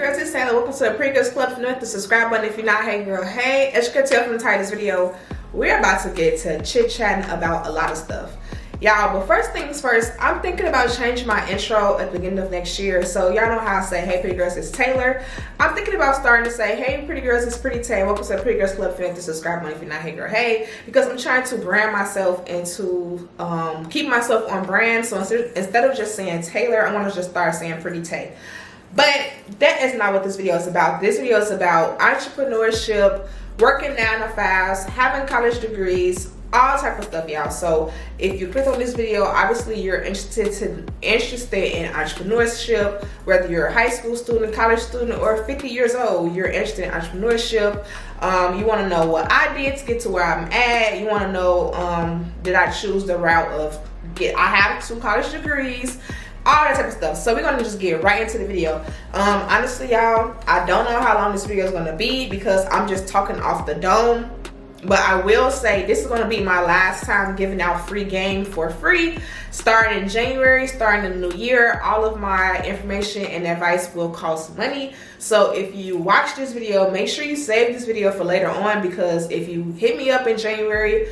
girls, it's Taylor. Welcome to the Pretty Girls Club. If you're new, hit the subscribe button. If you're not, hey girl, hey. As you can tell from the title of this video, we're about to get to chit-chatting about a lot of stuff. Y'all, but first things first, I'm thinking about changing my intro at the beginning of next year. So y'all know how I say, hey pretty girls, it's Taylor. I'm thinking about starting to say, hey pretty girls, it's Pretty Tay. Welcome to the Pretty Girls Club. If you hit the subscribe button, if you're not, hey girl, hey. Because I'm trying to brand myself and to keep myself on brand. So instead of just saying Taylor, I want to just start saying Pretty Tay. But that is not what this video is about. This video is about entrepreneurship, working 9 to 5s, having college degrees, all type of stuff, y'all. So if you click on this video, obviously you're interested in entrepreneurship, whether you're a high school student, college student, or 50 years old, you're interested in entrepreneurship. You want to know what I did to get to where I'm at. You want to know, did I choose the route of I have 2 college degrees, all that type of stuff. So we're gonna just get right into the video. Honestly, y'all, I don't know how long this video is gonna be because I'm just talking off the dome. But I will say this is going to be my last time giving out free game for free. Starting in January, starting in the new year, all of my information and advice will cost money. So if you watch this video, make sure you save this video for later on, because if you hit me up in January,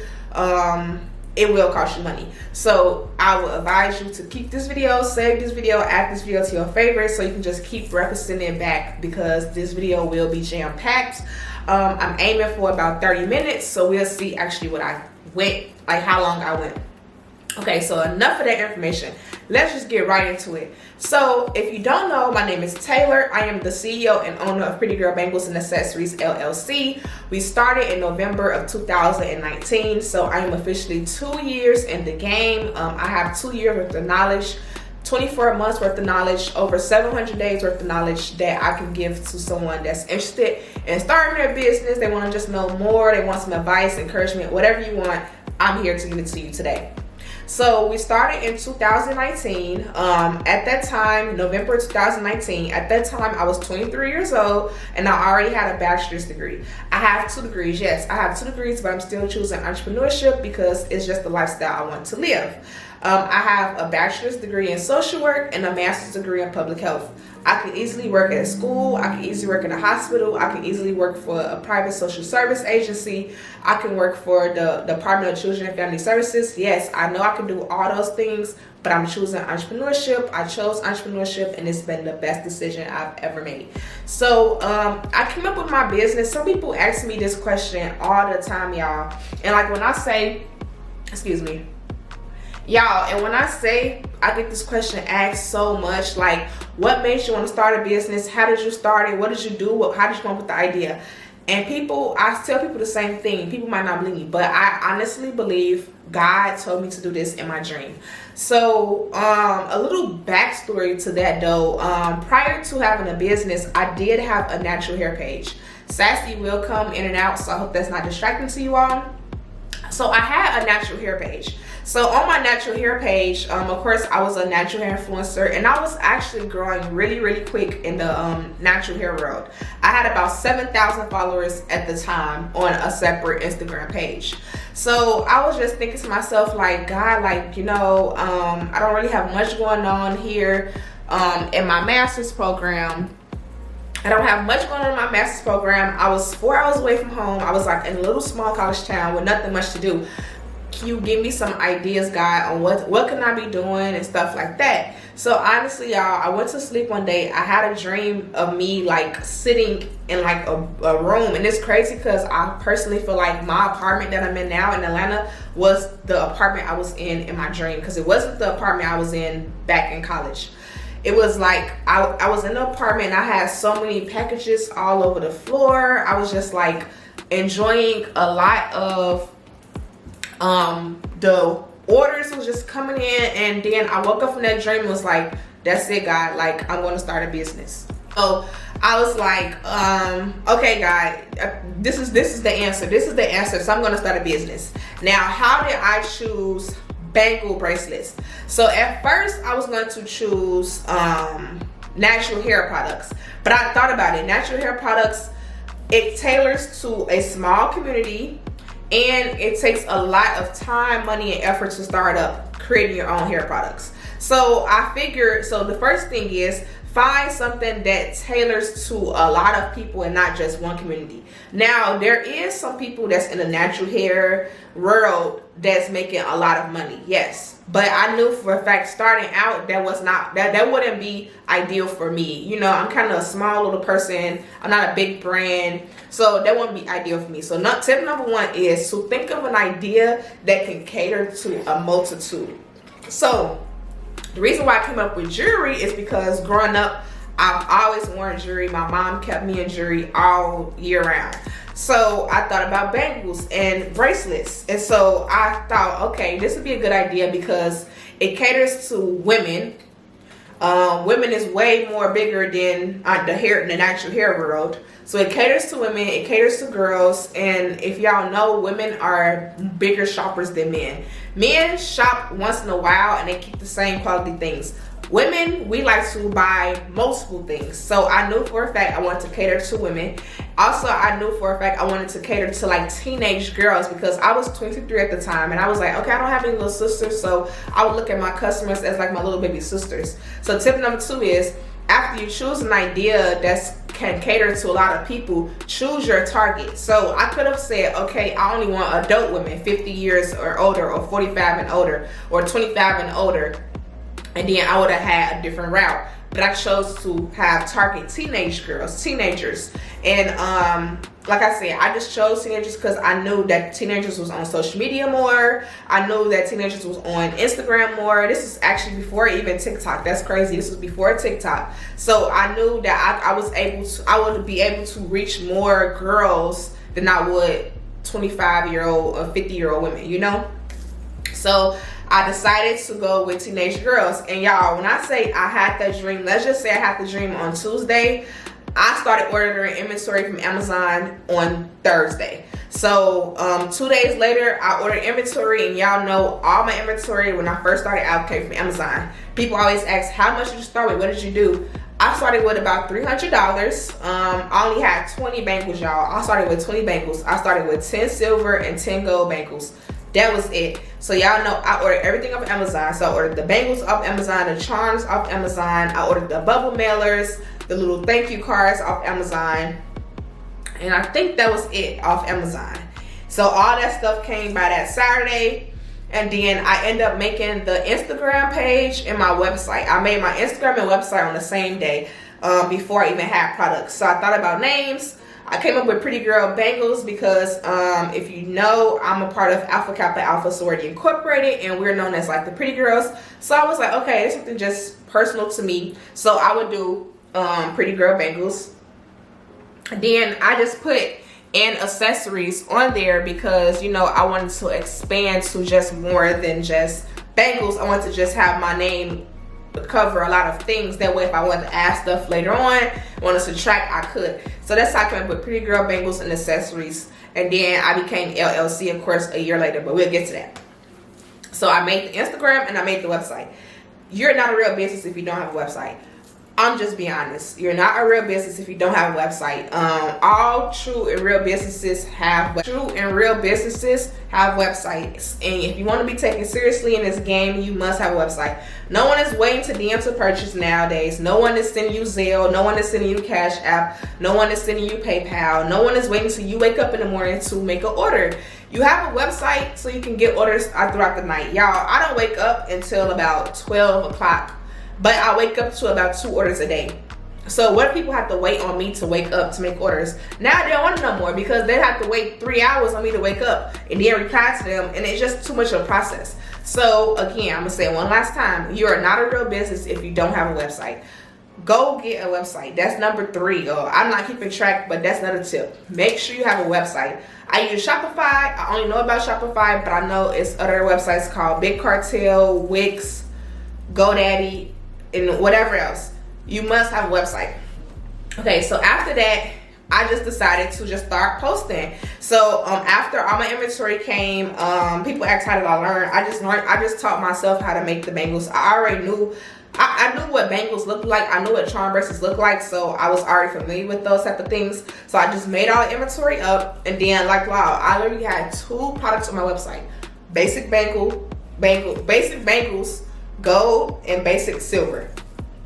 it will cost you money. So I will advise you to keep this video, save this video, add this video to your favorites so you can just keep referencing it back, because this video will be jam-packed. I'm aiming for about 30 minutes, so we'll see actually what I went, like how long I went. Okay, so enough of that information. Let's just get right into it. So if you don't know, my name is Taylor. I am the CEO and owner of Pretty Girl Bangles and Accessories LLC. We started in November of 2019, so I am officially 2 years in the game. I have 2 years worth of knowledge, 24 months worth of knowledge, over 700 days worth of knowledge that I can give to someone that's interested in starting their business. They want to just know more, they want some advice, encouragement, whatever you want, I'm here to give it to you today. So we started in 2019. At that time, November 2019, at that time I was 23 years old and I already had a bachelor's degree. I have 2 degrees, yes, I have 2 degrees, but I'm still choosing entrepreneurship because it's just the lifestyle I want to live. I have a bachelor's degree in social work and a master's degree in public health. I can easily work at a school, I can easily work in a hospital, I can easily work for a private social service agency, I can work for the Department of Children and Family Services. Yes, I know I can do all those things, but I'm choosing entrepreneurship. I chose entrepreneurship and it's been the best decision I've ever made. So I came up with my business. Some people ask me this question all the time, y'all. And like when I say, excuse me, y'all, and when I say, I get this question asked so much, like, what made you want to start a business? How did you start it? What did you do? How did you come up with the idea? And I tell people the same thing. People might not believe me, but I honestly believe God told me to do this in my dream. So a little backstory to that though. Prior to having a business, I did have a natural hair page. Sassy will come in and out, so I hope that's not distracting to you all. So I had a natural hair page. So on my natural hair page, of course, I was a natural hair influencer, and I was actually growing really, really quick in the natural hair world. I had about 7,000 followers at the time on a separate Instagram page. So I was just thinking to myself, like, God, like, you know, I don't really have much going on here in my master's program. I don't have much going on in my master's program. I was 4 hours away from home. I was like in a little small college town with nothing much to do. Can you give me some ideas, God, on what can I be doing and stuff like that? So honestly, y'all, I went to sleep one day. I had a dream of me like sitting in like a room, and it's crazy because I personally feel like my apartment that I'm in now in Atlanta was the apartment I was in my dream, because it wasn't the apartment I was in back in college. It was like I was in the apartment and I had so many packages all over the floor. I was just like enjoying a lot of the orders was just coming in, and then I woke up from that dream and was like, that's it, God, like I'm going to start a business. So I was like, okay, God, this is the answer. So I'm going to start a business. Now, how did I choose bangle bracelets? So at first I was going to choose natural hair products, but I thought about it. Natural hair products, it tailors to a small community, and it takes a lot of time, money, and effort to start up creating your own hair products. So I figured, so the first thing is find something that tailors to a lot of people and not just one community. Now, there is some people that's in the natural hair world that's making a lot of money, yes, but I knew for a fact starting out that was not that wouldn't be ideal for me. You know, I'm kind of a small little person, I'm not a big brand, so that wouldn't be ideal for me. So tip number one is to think of an idea that can cater to a multitude. So the reason why I came up with jewelry is because growing up, I've always worn jewelry. My mom kept me in jewelry all year round. So I thought about bangles and bracelets. And so I thought, okay, this would be a good idea because it caters to women. Women is way more bigger than the natural hair world. So it caters to women, it caters to girls, and if y'all know, women are bigger shoppers than men. Men shop once in a while and they keep the same quality things. Women, we like to buy multiple things. So I knew for a fact I wanted to cater to women. Also, I knew for a fact I wanted to cater to like teenage girls because I was 23 at the time and I was like, okay, I don't have any little sisters, so I would look at my customers as like my little baby sisters. So tip number two is, after you choose an idea that can cater to a lot of people, choose your target. So I could have said, okay, I only want adult women, 50 years or older, or 45 and older, or 25 and older, and then I would have had a different route. But I chose to have target teenage girls, teenagers. And like I said, I just chose teenagers because I knew that teenagers was on social media more. I knew that teenagers was on Instagram more. This is actually before even TikTok. That's crazy. This was before TikTok. So I knew that I would be able to reach more girls than I would 25-year-old or 50-year-old women, you know? So I decided to go with teenage girls. And y'all, when I say I had that dream, let's just say I had the dream on Tuesday, I started ordering inventory from Amazon on Thursday. So 2 days later, I ordered inventory, and y'all know all my inventory when I first started out came from Amazon. People always ask, how much did you start with? What did you do? I started with about $300. I only had 20 bangles, y'all. I started with 20 bangles. I started with 10 silver and 10 gold bangles. That was it. So y'all know I ordered everything off Amazon. So I ordered the bangles off Amazon, the charms off Amazon. I ordered the bubble mailers, the little thank you cards off Amazon. And I think that was it off Amazon. So all that stuff came by that Saturday. And then I ended up making the Instagram page and my website. I made my Instagram and website on the same day before I even had products. So I thought about names. I came up with Pretty Girl Bangles because if you know, I'm a part of Alpha Kappa Alpha Sorority Incorporated, and we're known as like the Pretty Girls. So I was like, okay, it's something just personal to me. So I would do Pretty Girl Bangles. Then I just put in accessories on there because, you know, I wanted to expand to just more than just bangles. I wanted to just have my name cover a lot of things. That way, if I wanted to add stuff later on, wanted to subtract, I could. So that's how I came up with Pretty Girl Bangles and accessories. And then I became LLC, of course, a year later, but we'll get to that. So I made the Instagram and I made the website. You're not a real business if you don't have a website. I'm just being honest. You're not a real business if you don't have a website. All true and real businesses have websites. And if you want to be taken seriously in this game, you must have a website. No one is waiting to DM to purchase nowadays. No one is sending you Zelle. No one is sending you Cash App. No one is sending you PayPal. No one is waiting till you wake up in the morning to make an order. You have a website so you can get orders throughout the night. Y'all, I don't wake up until about 12 o'clock. But I wake up to about 2 orders a day. So what if people have to wait on me to wake up to make orders? Now they don't want it no more because they have to wait 3 hours on me to wake up and then reply to them, and it's just too much of a process. So again, I'm gonna say it one last time. You are not a real business if you don't have a website. Go get a website. That's number 3. I'm not keeping track, but that's another tip. Make sure you have a website. I use Shopify. I only know about Shopify, but I know it's other websites called Big Cartel, Wix, GoDaddy, and whatever else. You must have a website. Okay, so after that, I just decided to just start posting. So after all my inventory came, people asked how did I learn. I just taught myself how to make the bangles. I already knew I knew what bangles looked like. I knew what charm bracelets looked like, so I was already familiar with those type of things. So I just made all the inventory up, and then like wow, I literally had 2 products on my website: basic basic bangles, gold, and basic silver.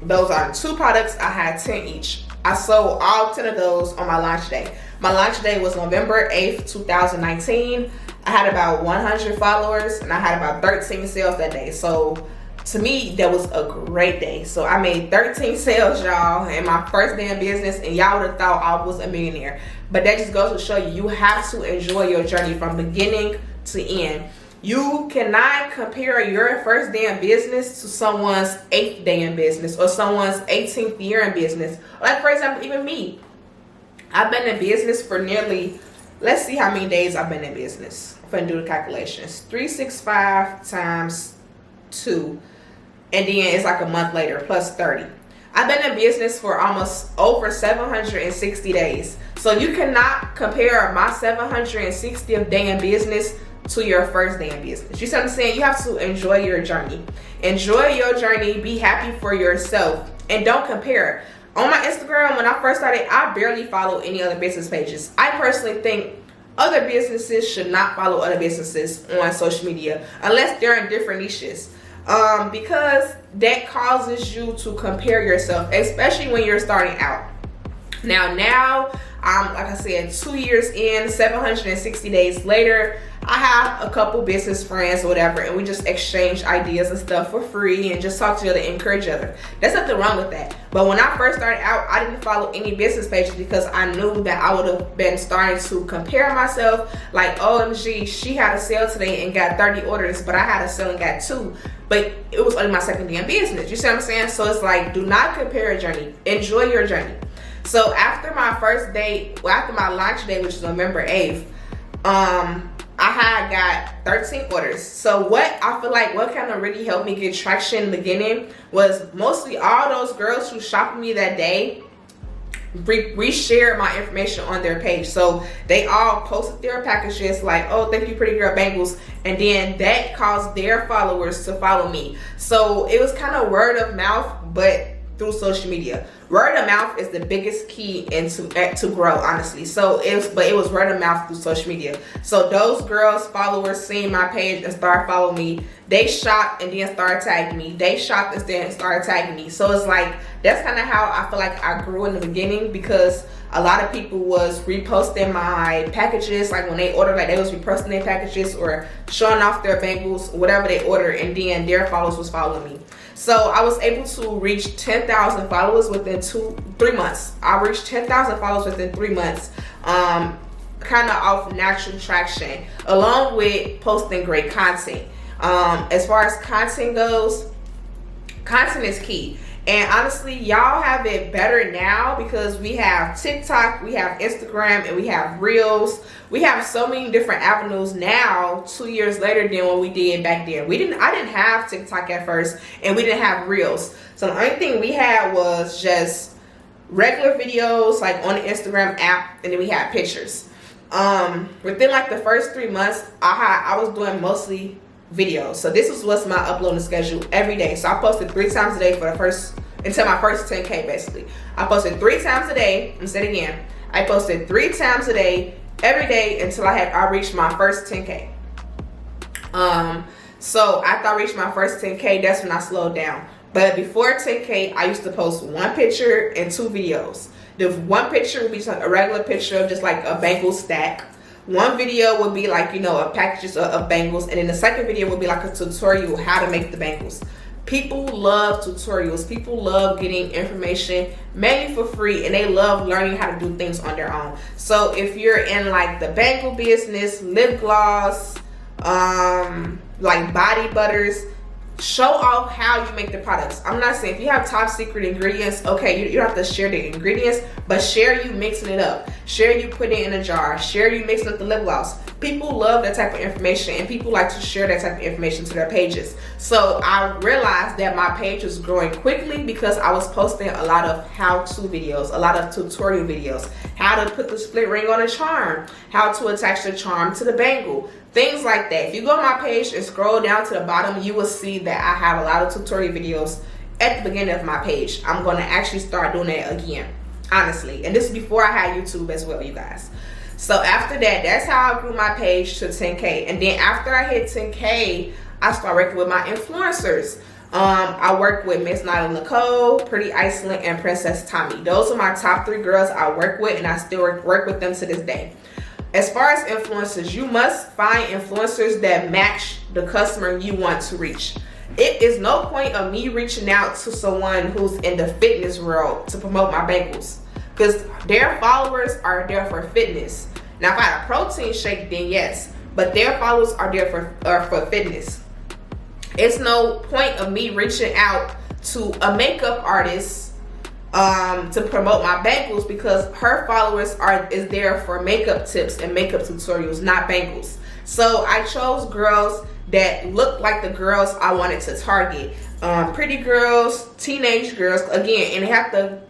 Those are 2 products. I had 10 each. I sold all 10 of those on my launch day. My launch day was November 8th, 2019. I had about 100 followers and I had about 13 sales that day. So to me, that was a great day. So I made 13 sales, y'all, in my first day in business, and y'all would have thought I was a millionaire. But that just goes to show you have to enjoy your journey from beginning to end. You cannot compare your first day in business to someone's 8th day in business or someone's 18th year in business. Like, for example, even me. I've been in business for nearly, let's see how many days I've been in business. I'm going to do the calculations. 365 times 2. And then it's like a month later, plus 30. I've been in business for almost over 760 days. So you cannot compare my 760th day in business to your first day in business. You see what I'm saying? You have to enjoy your journey. Enjoy your journey. Be happy for yourself. And don't compare. On my Instagram, when I first started, I barely follow any other business pages. I personally think other businesses should not follow other businesses on social media unless they're in different niches. Because that causes you to compare yourself, especially when you're starting out. Now I'm, like I said, 2 years in, 760 days later, I have a couple business friends or whatever, and we just exchange ideas and stuff for free and just talk to each other and encourage each other. There's nothing wrong with that. But when I first started out, I didn't follow any business pages because I knew that I would have been starting to compare myself. Like, OMG, she had a sale today and got 30 orders, but I had a sale and got 2. But it was only my second day in business. You see what I'm saying? So it's like, do not compare your journey. Enjoy your journey. So after my first day, after my launch day, which is November 8th, I had got 13 orders. So what I feel like what kind of really helped me get traction in the beginning was mostly all those girls who shopped with me that day reshared my information on their page. So they all posted their packages like, oh, thank you, pretty girl bangles. And then that caused their followers to follow me. So it was kind of word of mouth, but through social media. Word of mouth is the biggest key to grow, honestly. So it was word of mouth through social media. So those girls, followers, seeing my page and start following me. They shopped and then started tagging me. They shopped and then started tagging me. So it's like, that's kind of how I feel like I grew in the beginning, because a lot of people was reposting my packages. Like when they ordered, like they was reposting their packages or showing off their bangles, whatever they ordered, and then their followers was following me. So I was able to reach 10,000 followers within 3 months. I reached 10,000 followers within 3 months, kind of off natural traction, along with posting great content. As far as content goes, content is key. And honestly, y'all have it better now because we have TikTok, we have Instagram, and we have Reels. We have so many different avenues now, 2 years later than what we did back then. I didn't have TikTok at first, and we didn't have Reels. So the only thing we had was just regular videos, like on the Instagram app, and then we had pictures. Within like the first 3 months, I was doing mostly videos. So this was my uploading schedule every day. So I posted 3 times a day for until my first 10K basically. I posted 3 times a day. I'm saying it again. I posted 3 times a day every day until I reached my first 10K. So after I reached my first 10K, that's when I slowed down. But before 10K, I used to post 1 picture and 2 videos. The 1 picture would be like a regular picture of just like a bangle stack. 1 video would be like, a package of bangles, and then the second video would be like a tutorial how to make the bangles. People love tutorials. People love getting information mainly for free, and they love learning how to do things on their own. So if you're in like the bangle business, lip gloss, like body butters, show off how you make the products. I'm not saying if you have top secret ingredients, okay, you don't have to share the ingredients, but share you mixing it up. Share you putting it in a jar. Share you mixing up the lip gloss. People love that type of information, and people like to share that type of information to their pages. So I realized that my page was growing quickly because I was posting a lot of how-to videos, a lot of tutorial videos, how to put the split ring on a charm, how to attach the charm to the bangle, things like that. If you go on my page and scroll down to the bottom, you will see that I have a lot of tutorial videos at the beginning of my page. I'm going to actually start doing that again, honestly. And this is before I had YouTube as well, you guys. So after that, that's how I grew my page to 10K. And then after I hit 10K, I started working with my influencers. I work with Miss Nyla Nicole, Pretty Iceland, and Princess Tommy. Those are my top 3 girls I work with, and I still work with them to this day. As far as influencers, you must find influencers that match the customer you want to reach. It is no point of me reaching out to someone who's in the fitness world to promote my bagels, because their followers are there for fitness. Now, if I had a protein shake, then yes, but their followers are there for fitness. It's no point of me reaching out to a makeup artist to promote my bangles, because her followers is there for makeup tips and makeup tutorials, not bangles. So I chose girls that look like the girls I wanted to target. Pretty girls, teenage girls, again, and they have to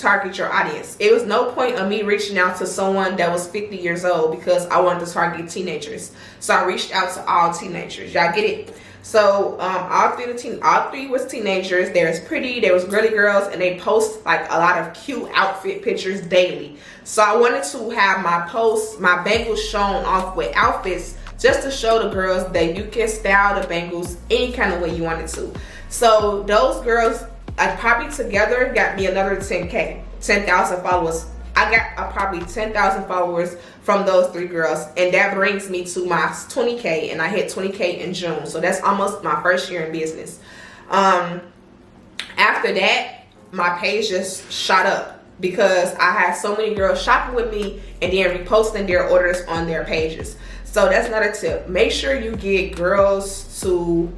target your audience. It was no point of me reaching out to someone that was 50 years old because I wanted to target teenagers. So I reached out to all teenagers. Y'all get it? So all three was teenagers. There was pretty, there was girly girls, and they post like a lot of cute outfit pictures daily. So I wanted to have my bangles shown off with outfits, just to show the girls that you can style the bangles any kind of way you wanted to. So those girls, I probably together got me another 10,000 followers. I got probably 10,000 followers from those 3 girls, and that brings me to my 20K, and I hit 20K in June. So that's almost my first year in business. After that, my page just shot up because I had so many girls shopping with me and then reposting their orders on their pages. So that's another tip. Make sure you get girls to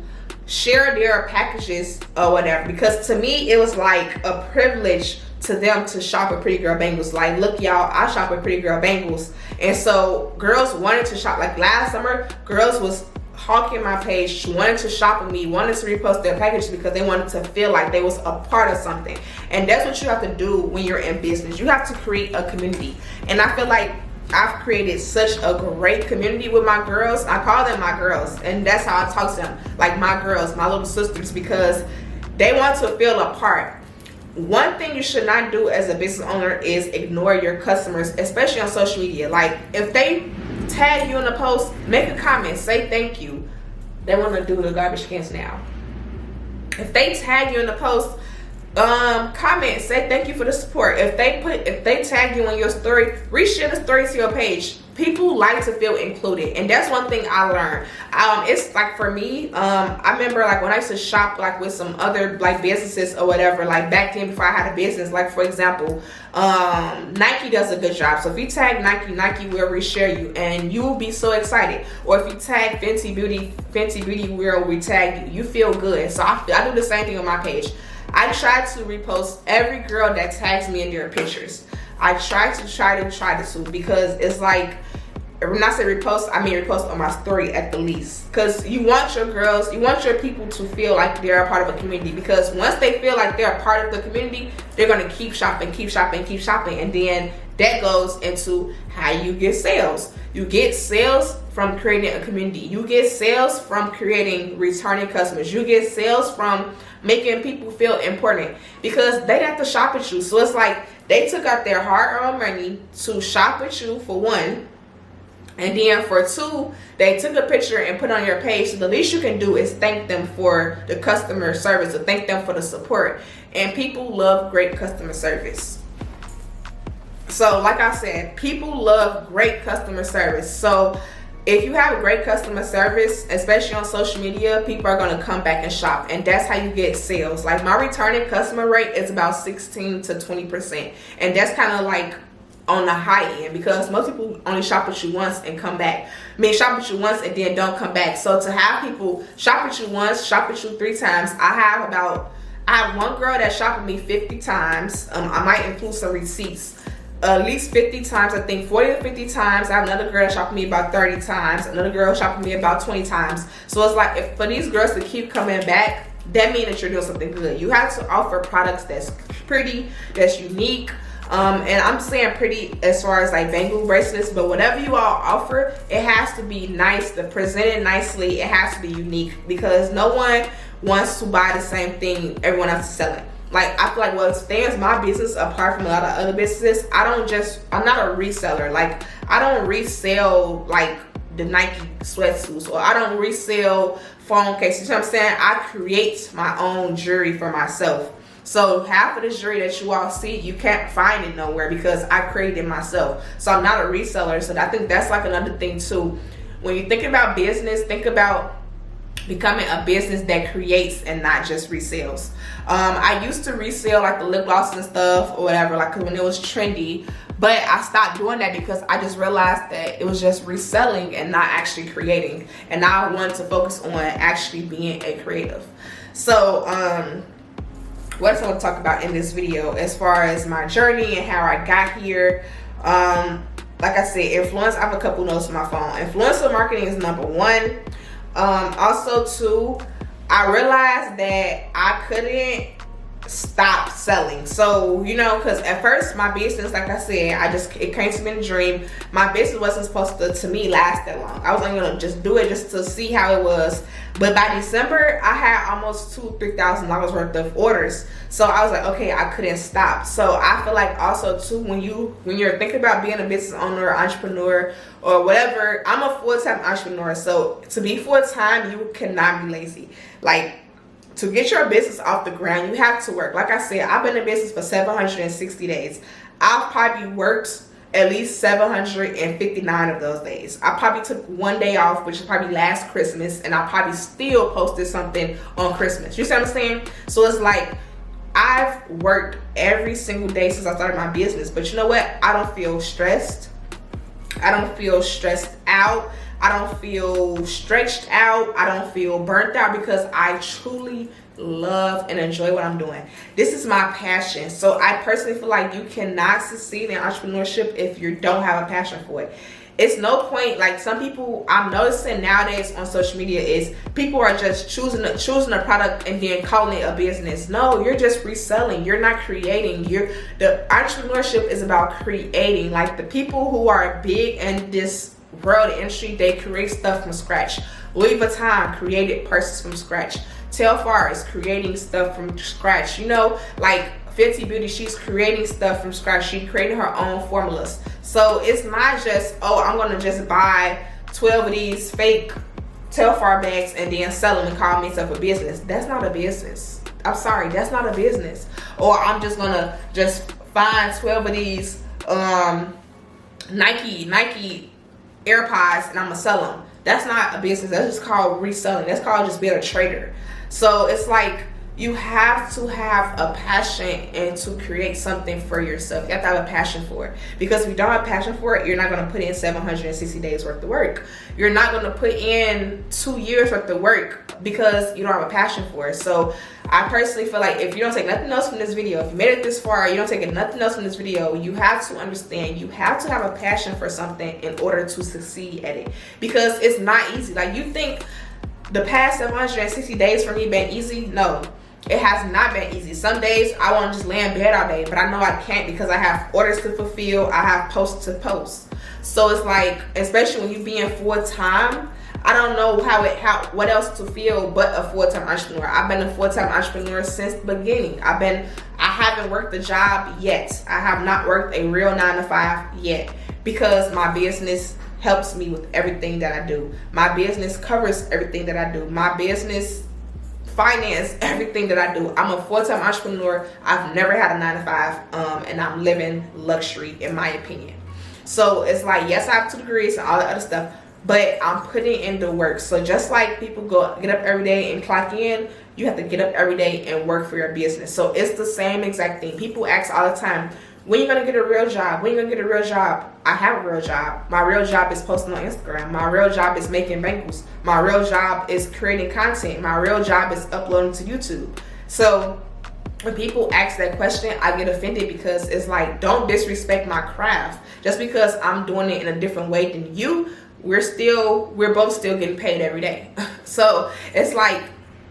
share their packages or whatever, because to me it was like a privilege to them to shop with Pretty Girl Bangles. Like, look y'all, I shop with Pretty Girl Bangles. And so girls wanted to shop. Like last summer, girls was hawking my page, wanted to shop with me, wanted to repost their packages because they wanted to feel like they was a part of something. And that's what you have to do when you're in business. You have to create a community. And I feel like I've created such a great community with my girls. I call them my girls, and that's how I talk to them, like my girls, my little sisters, because they want to feel a part. One thing you should not do as a business owner is ignore your customers, especially on social media. Like, if they tag you in a post, make a comment, say thank you. They want to do the garbage cans now. If they tag you in the post, comment, say thank you for the support. If they tag you on your story, reshare the story to your page. People like to feel included, and that's one thing I learned. It's like, for me, I remember like when I used to shop like with some other like businesses or whatever, like back then before I had a business, like for example, Nike does a good job. So if you tag Nike will reshare you, and you will be so excited. Or if you tag Fenty Beauty will retag you. You feel good. So I do the same thing on my page. I try to repost every girl that tags me in their pictures. I try to because it's like, when I say repost, I mean repost on my story at the least. Because you want your girls, you want your people to feel like they're a part of a community. Because once they feel like they're a part of the community, they're going to keep shopping. And then that goes into how you get sales. You get sales from creating a community. You get sales from creating returning customers. You get sales from making people feel important, because they have to shop with you. So it's like they took out their hard-earned money to shop with you, for one, and then for two, they took a picture and put on your page. So the least you can do is thank them for the customer service, or thank them for the support. And people love great customer service. So like I said, people love great customer service. So if you have a great customer service, especially on social media, people are going to come back and shop, and that's how you get sales. Like, my returning customer rate is about 16 to 20%, and that's kind of like on the high end, because most people only shop with you once and come back. Shop with you once and then don't come back. So to have people shop with you once, shop with you 3 times, I have one girl that shopped with me 50 times. I might include some receipts. At least 50 times, I think 40 to 50 times. I have another girl that shopped with me about 30 times. Another girl shopped with me about 20 times. So it's like, for these girls to keep coming back, that means that you're doing something good. You have to offer products that's pretty, that's unique. And I'm saying pretty as far as like bangle bracelets, but whatever you all offer, it has to be nice, to present it nicely. It has to be unique, because no one wants to buy the same thing everyone else is selling. Like, I feel like what stands my business apart from a lot of other businesses, I'm not a reseller. Like, I don't resell like the Nike sweatsuits, or I don't resell phone cases. You know what I'm saying? I create my own jewelry for myself. So half of this jewelry that you all see, you can't find it nowhere because I created it myself. So I'm not a reseller. So I think that's like another thing too. When you think about business, think about becoming a business that creates and not just resells. I used to resell like the lip gloss and stuff or whatever, like when it was trendy, but I stopped doing that because I just realized that it was just reselling and not actually creating. And now I wanted to focus on actually being a creative. So what else I want to talk about in this video as far as my journey and how I got here. Like I said, influence, I have a couple notes on my phone. Influencer marketing is number one. Also too, I realized that I couldn't stop selling. So, you know, because at first my business, like I said, it came to me in a dream. My business wasn't supposed to me last that long. I was only gonna just do it just to see how it was. But by December, I had almost $2,000-$3,000 worth of orders. So I was like, okay, I couldn't stop. So I feel like also too, when you're thinking about being a business owner or entrepreneur or whatever, I'm a full-time entrepreneur. So to be full-time, you cannot be lazy. Like, to get your business off the ground, you have to work. Like I said, I've been in business for 760 days. I've probably worked at least 759 of those days. I probably took one day off, which is probably last Christmas, and I probably still posted something on Christmas. You see what I'm saying? So it's like, I've worked every single day since I started my business. But you know what? I don't feel stressed. I don't feel stressed out. I don't feel stretched out. I don't feel burnt out because I truly love and enjoy what I'm doing. This is my passion. So I personally feel like you cannot succeed in entrepreneurship if you don't have a passion for it. It's no point, like some people I'm noticing nowadays on social media is people are just choosing a product and then calling it a business. No, you're just reselling. You're not creating. The entrepreneurship is about creating. Like the people who are big in this world industry, they create stuff from scratch. Louis Vuitton created purses from scratch. Telfar is creating stuff from scratch. You know, like Fenty Beauty, she's creating stuff from scratch. She created her own formulas. So it's not just, oh, I'm gonna just buy 12 of these fake Telfar bags and then sell them and call myself a business. That's not a business. I'm sorry, that's not a business. Or I'm just gonna just find 12 of these Nike AirPods and I'm gonna sell them. That's not a business. That's just called reselling. That's called just being a trader. So it's like, you have to have a passion and to create something for yourself. You have to have a passion for it. Because if you don't have a passion for it, you're not going to put in 760 days worth of work. You're not going to put in 2 years worth of work because you don't have a passion for it. So I personally feel like if you don't take nothing else from this video, if you made it this far, you don't take nothing else from this video, you have to understand, you have to have a passion for something in order to succeed at it. Because it's not easy. Like you think the past 760 days for me been easy? No. It has not been easy. Some days I want to just lay in bed all day, but I know I can't because I have orders to fulfill. I have posts to post. So it's like, especially when you being full time, I don't know what else to feel but a full-time entrepreneur. I've been a full-time entrepreneur since the beginning. I haven't worked a job yet. I have not worked a real 9-to-5 yet because my business helps me with everything that I do. My business covers everything that I do. My business finance everything that I do. I'm a full-time entrepreneur. I've never had a 9-to-5, and I'm living luxury in my opinion. So it's like, yes, I have 2 degrees and all that other stuff, but I'm putting in the work. So just like people get up every day and clock in, you have to get up every day and work for your business. So it's the same exact thing. People ask all the time, when you gonna get a real job? When you gonna get a real job? I have a real job. My real job is posting on Instagram. My real job is making bangles. My real job is creating content. My real job is uploading to YouTube. So when people ask that question, I get offended because it's like, don't disrespect my craft. Just because I'm doing it in a different way than you, we're both still getting paid every day. So it's like,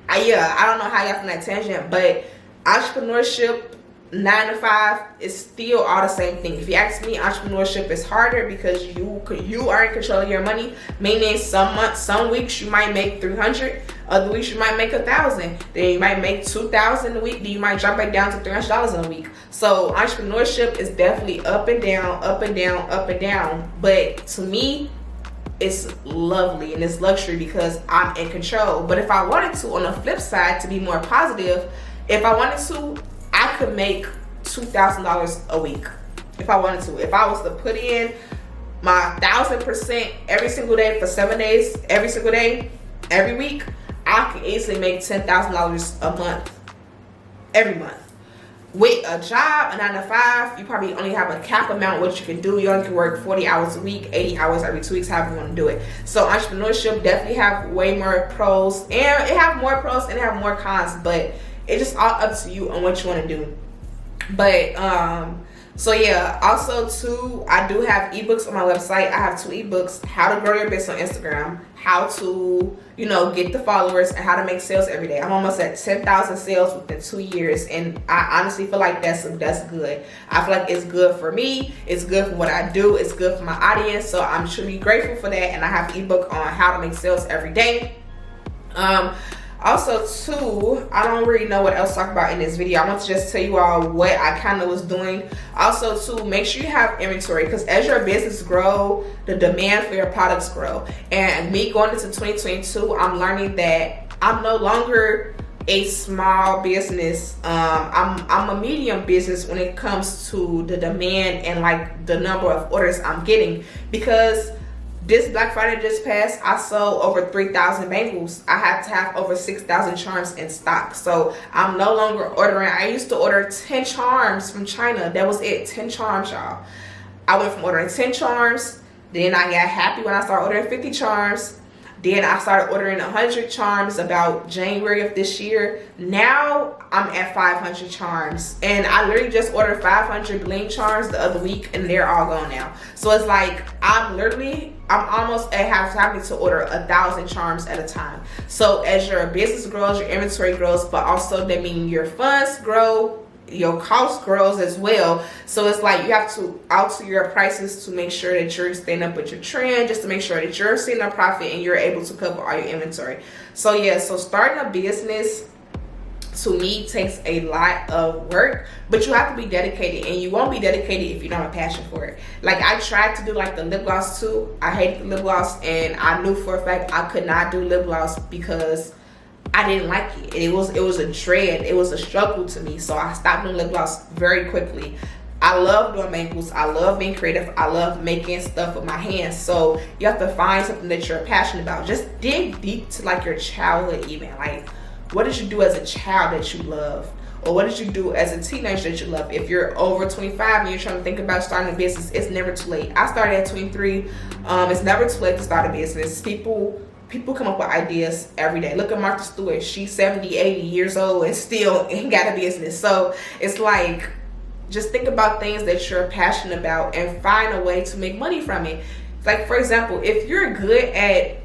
I don't know how y'all from that tangent, but entrepreneurship, 9-to-5 is still all the same thing. If you ask me, entrepreneurship is harder because you are in control of your money. Meaning some months, some weeks you might make 300, other weeks you might make 1,000. Then you might make 2,000 a week. Then you might drop back down to $300 a week. So entrepreneurship is definitely up and down, up and down, up and down. But to me, it's lovely and it's luxury because I'm in control. But if I wanted to, on the flip side, to be more positive, if I wanted to, I could make $2,000 a week. If I wanted to, if I was to put in my 1,000% every single day for 7 days, every single day, every week, I can easily make $10,000 a month, every month. With a job, a 9 to 5, you probably only have a cap amount what you can do. You only can work 40 hours a week, 80 hours every 2 weeks, however you want to do it. So entrepreneurship definitely have way more pros, and it have more pros and it have more cons, but it's just all up to you on what you want to do. But so yeah, also too, I do have ebooks on my website. I have 2 ebooks: how to grow your business on Instagram, how to, you know, get the followers, and how to make sales every day. I'm almost at 10,000 sales within 2 years, and I honestly feel like that's good. I feel like it's good for me, it's good for what I do, it's good for my audience, so I'm truly grateful for that. And I have an ebook on how to make sales every day. Also too, I don't really know what else to talk about in this video. I want to just tell you all what I kind of was doing. Also too, make sure you have inventory, because as your business grow, the demand for your products grow. And me going into 2022, I'm learning that I'm no longer a small business. I'm a medium business when it comes to the demand and like the number of orders I'm getting, because this Black Friday just passed, I sold over 3,000 bangles. I had to have over 6,000 charms in stock. So I'm no longer ordering. I used to order 10 charms from China. That was it, 10 charms, y'all. I went from ordering 10 charms, then I got happy when I started ordering 50 charms. Then I started ordering 100 charms about January of this year. Now I'm at 500 charms. And I literally just ordered 500 bling charms the other week, and they're all gone now. So it's like I'm almost at having to order 1,000 charms at a time. So as your business grows, your inventory grows, but also that means your funds grow, your cost grows as well. So it's like you have to alter your prices to make sure that you're staying up with your trend, just to make sure that you're seeing a profit and you're able to cover all your inventory. So yeah, so starting a business to me takes a lot of work, but you have to be dedicated, and you won't be dedicated if you don't have a passion for it. Like I tried to do like the lip gloss too. I hated the lip gloss, and I knew for a fact I could not do lip gloss because I didn't like it. It was a dread. It was a struggle to me. So I stopped doing lip gloss very quickly. I love doing bangles. I love being creative. I love making stuff with my hands. So you have to find something that you're passionate about. Just dig deep to like your childhood even. Like, what did you do as a child that you love? Or what did you do as a teenager that you love? If you're over 25 and you're trying to think about starting a business, it's never too late. I started at 23. It's never too late to start a business. People come up with ideas every day. Look at Martha Stewart. She's 70, 80 years old and still ain't got a business. So it's like, just think about things that you're passionate about and find a way to make money from it. Like, for example, if you're good at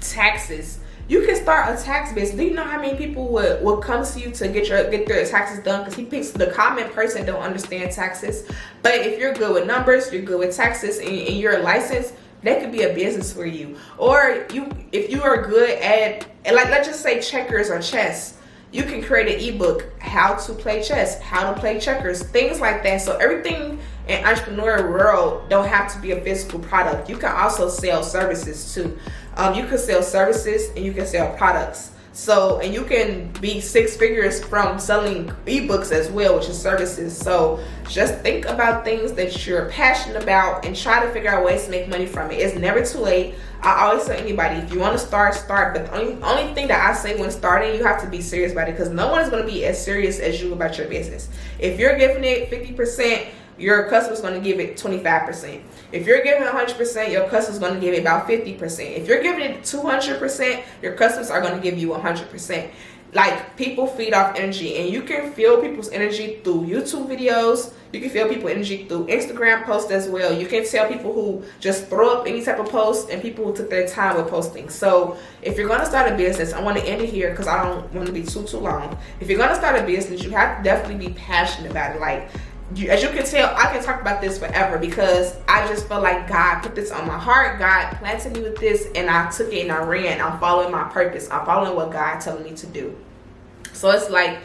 taxes, you can start a tax business. Do you know how many people would come to you to get their taxes done? Because the common person don't understand taxes. But if you're good with numbers, you're good with taxes, and you're licensed, that could be a business for you. Or if you are good at, like, let's just say checkers or chess, you can create an ebook, how to play chess, how to play checkers, things like that. So everything in entrepreneurial world don't have to be a physical product. You can also sell services too. You can sell services and you can sell products. So, and you can be 6 figures from selling ebooks as well, which is services. So just think about things that you're passionate about and try to figure out ways to make money from it. It's never too late. I always tell anybody, if you want to start. But the only thing that I say when starting, you have to be serious about it, because no one is going to be as serious as you about your business. If you're giving it 50%, your customer's going to give it 25%. If you're giving 100%, your customer's going to give it about 50%. If you're giving it 200%, your customers are going to give you 100%. Like, people feed off energy, and you can feel people's energy through YouTube videos. You can feel people's energy through Instagram posts as well. You can tell people who just throw up any type of post and people who took their time with posting. So if you're going to start a business, I want to end it here because I don't want to be too long. If you're going to start a business, you have to definitely be passionate about it. Like, as you can tell, I can talk about this forever because I just feel like God put this on my heart. God planted me with this, and I took it and I ran. I'm following my purpose. I'm following what God telling me to do. So it's like,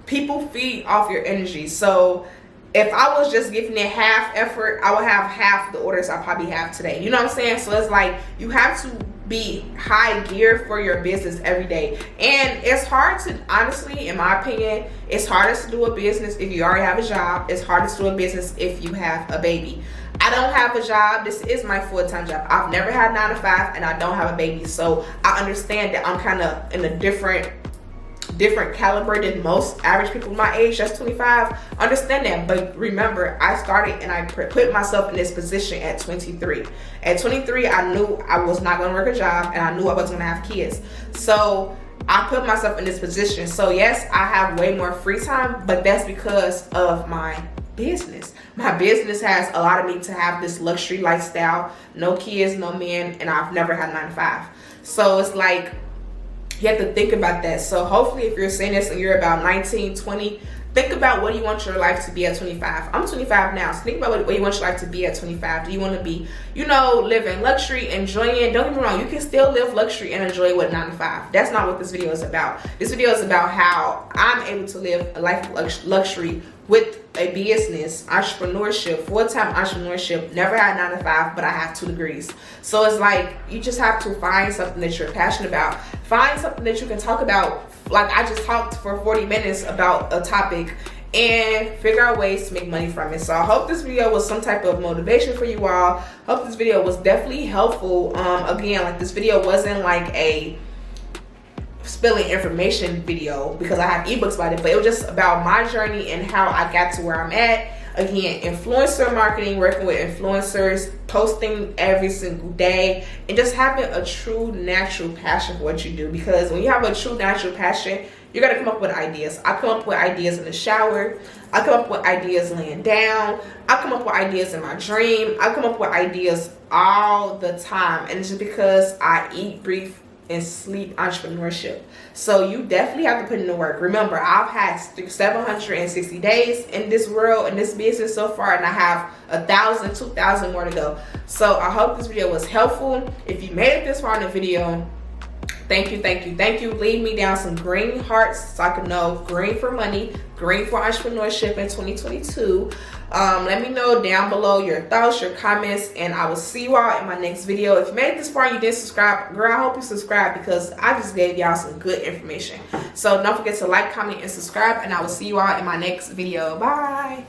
people feed off your energy. So if I was just giving it half effort, I would have half the orders I probably have today. You know what I'm saying? So it's like you have to be high gear for your business every day. And it's hard to, honestly, in my opinion, it's hardest to do a business if you already have a job. It's hardest to do a business if you have a baby. I don't have a job. This is my full-time job. I've never had 9 to 5 and I don't have a baby. So I understand that I'm kind of in a different caliber than most average people my age, that's 25. Understand that. But remember, I started and I put myself in this position at 23. At 23, I knew I was not going to work a job and I knew I wasn't going to have kids. So I put myself in this position. So yes, I have way more free time, but that's because of my business. My business has allowed me to have this luxury lifestyle, no kids, no men, and I've never had 9 to 5. So it's like, you have to think about that. So hopefully if you're saying this and you're about 19, 20, think about what you want your life to be at 25. I'm 25 now, so think about what you want your life to be at 25. Do you want to be, you know, living luxury, enjoying? Don't get me wrong, you can still live luxury and enjoy with 9 to 5. That's not what this video is about. This video is about how I'm able to live a life of luxury with a business, entrepreneurship, full-time entrepreneurship. Never had 9 to 5, but I have 2 degrees. So it's like, you just have to find something that you're passionate about. Find something that you can talk about. Like I just talked for 40 minutes about a topic and figure out ways to make money from it. So I hope this video was some type of motivation for you all. Hope this video was definitely helpful. Again, like this video wasn't like a spilling information video because I have ebooks about it, but it was just about my journey and how I got to where I'm at. Again, influencer marketing, working with influencers, posting every single day, and just having a true natural passion for what you do. Because when you have a true natural passion, you're gonna come up with ideas. I come up with ideas in the shower. I come up with ideas laying down. I come up with ideas in my dream. I come up with ideas all the time, and it's just because I eat, breathe, and sleep entrepreneurship. So you definitely have to put in the work. Remember, I've had 760 days in this world, in this business so far, and I have 1,000, 2,000 more to go. So I hope this video was helpful. If you made it this far in the video, thank you, thank you, thank you. Leave me down some green hearts so I can know green for money, green for entrepreneurship in 2022. Let me know down below your thoughts, your comments, and I will see you all in my next video. If you made it this far and you didn't subscribe, girl, I hope you subscribe because I just gave y'all some good information. So don't forget to like, comment, and subscribe, and I will see you all in my next video. Bye.